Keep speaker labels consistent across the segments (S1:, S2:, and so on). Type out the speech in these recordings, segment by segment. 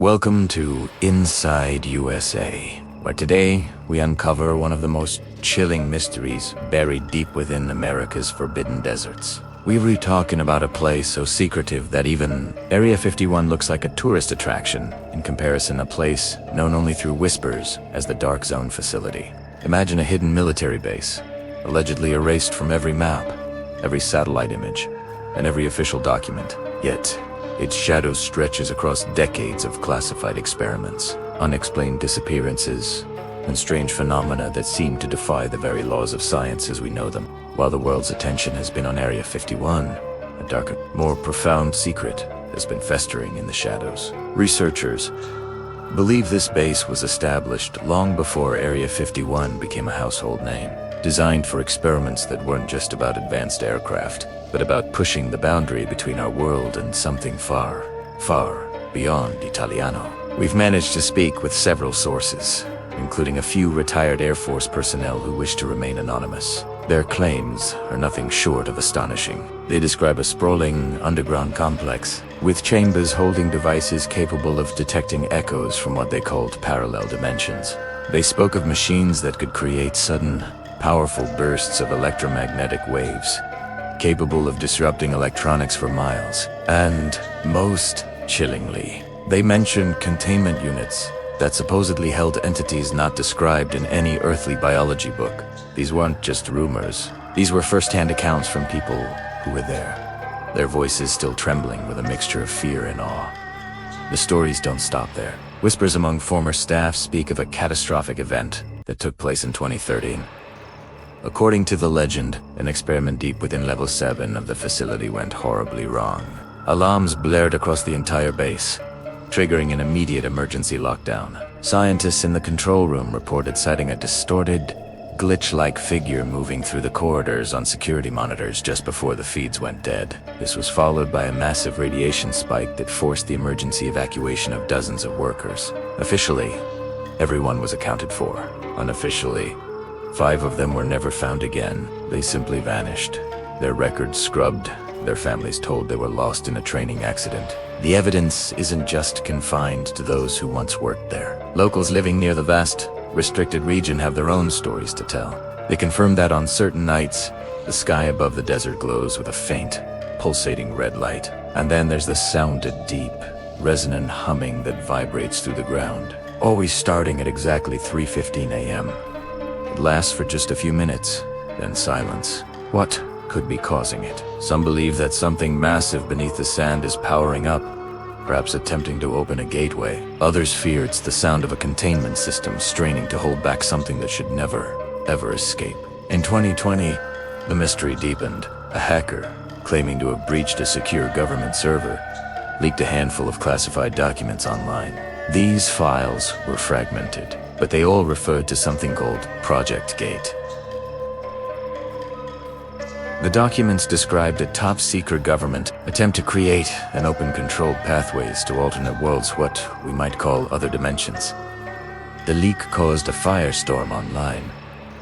S1: Welcome to Inside USA, where today we uncover one of the most chilling mysteries buried deep within America's forbidden deserts. We're talking about a place so secretive that even Area 51 looks like a tourist attraction, in comparison a place known only through whispers as the Dark Zone facility. Imagine a hidden military base, allegedly erased from every map, every satellite image, and every official document. Yet, its shadow stretches across decades of classified experiments, unexplained disappearances, and strange phenomena that seem to defy the very laws of science as we know them. While the world's attention has been on Area 51, a darker, more profound secret has been festering in the shadows. Researchers believe this base was established long before Area 51 became a household name, designed for experiments that weren't just about advanced aircraft, but about pushing the boundary between our world and something far, far beyond Italiano. We've managed to speak with several sources, including a few retired Air Force personnel who wish to remain anonymous. Their claims are nothing short of astonishing. They describe a sprawling underground complex with chambers holding devices capable of detecting echoes from what they called parallel dimensions. They spoke of machines that could create sudden, powerful bursts of electromagnetic waves, capable of disrupting electronics for miles. And, most chillingly, they mentioned containment units that supposedly held entities not described in any earthly biology book. These weren't just rumors. These were first-hand accounts from people who were there, their voices still trembling with a mixture of fear and awe. The stories don't stop there. Whispers among former staff speak of a catastrophic event that took place in 2013. According to the legend, an experiment deep within Level 7 of the facility went horribly wrong. Alarms blared across the entire base, triggering an immediate emergency lockdown. Scientists in the control room reported sighting a distorted, glitch-like figure moving through the corridors on security monitors just before the feeds went dead. This was followed by a massive radiation spike that forced the emergency evacuation of dozens of workers. Officially, everyone was accounted for. Unofficially, 5 of them were never found again. They simply vanished, their records scrubbed, their families told they were lost in a training accident. The evidence isn't just confined to those who once worked there. Locals living near the vast, restricted region have their own stories to tell. They confirm that on certain nights, the sky above the desert glows with a faint, pulsating red light. And then there's the sound of deep, resonant humming that vibrates through the ground, always starting at exactly 3:15 a.m. It lasts for just a few minutes, then silence. What could be causing it? Some believe that something massive beneath the sand is powering up, perhaps attempting to open a gateway. Others fear it's the sound of a containment system straining to hold back something that should never, ever escape. In 2020, the mystery deepened. A hacker, claiming to have breached a secure government server, leaked a handful of classified documents online. These files were fragmented, but they all referred to something called Project Gate. The documents described a top-secret government attempt to create and open controlled pathways to alternate worlds, what we might call other dimensions. The leak caused a firestorm online,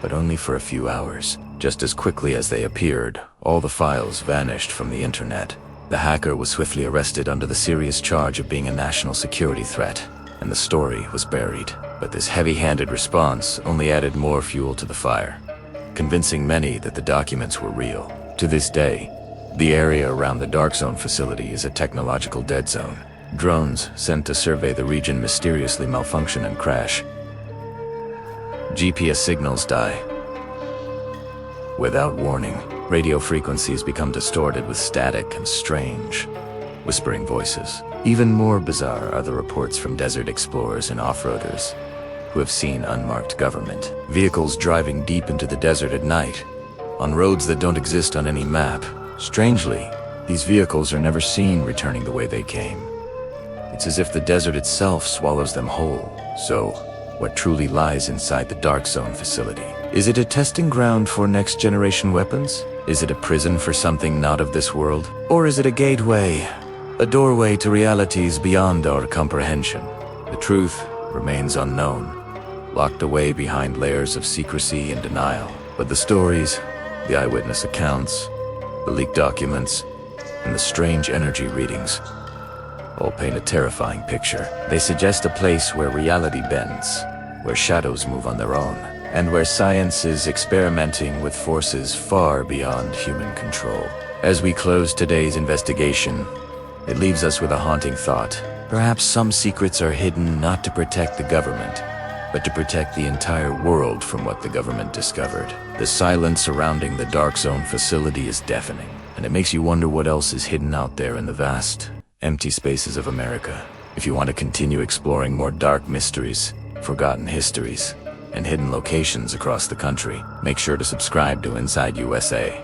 S1: but only for a few hours. Just as quickly as they appeared, all the files vanished from the internet. The hacker was swiftly arrested under the serious charge of being a national security threat, and the story was buried. But this heavy-handed response only added more fuel to the fire, convincing many that the documents were real. To this day, the area around the Dark Zone facility is a technological dead zone. Drones sent to survey the region mysteriously malfunction and crash. GPS signals die without warning. Radio frequencies become distorted with static and strange, whispering voices. Even more bizarre are the reports from desert explorers and off-roaders who have seen unmarked government vehicles driving deep into the desert at night, on roads that don't exist on any map. Strangely, these vehicles are never seen returning the way they came. It's as if the desert itself swallows them whole. So, what truly lies inside the Dark Zone facility? Is it a testing ground for next-generation weapons? Is it a prison for something not of this world? Or is it a gateway, a doorway to realities beyond our comprehension? The truth remains unknown, locked away behind layers of secrecy and denial. But the stories, the eyewitness accounts, the leaked documents, and the strange energy readings, all paint a terrifying picture. They suggest a place where reality bends, where shadows move on their own, and where science is experimenting with forces far beyond human control. As we close today's investigation, it leaves us with a haunting thought. Perhaps some secrets are hidden not to protect the government, but to protect the entire world from what the government discovered. The silence surrounding the Dark Zone facility is deafening, and it makes you wonder what else is hidden out there in the vast, empty spaces of America. If you want to continue exploring more dark mysteries, forgotten histories, and hidden locations across the country, make sure to subscribe to Inside USA.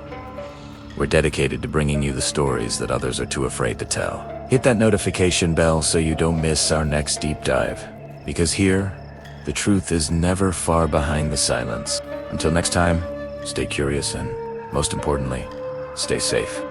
S1: We're dedicated to bringing you the stories that others are too afraid to tell. Hit that notification bell so you don't miss our next deep dive, because here, the truth is never far behind the silence. Until next time, stay curious and, most importantly, stay safe.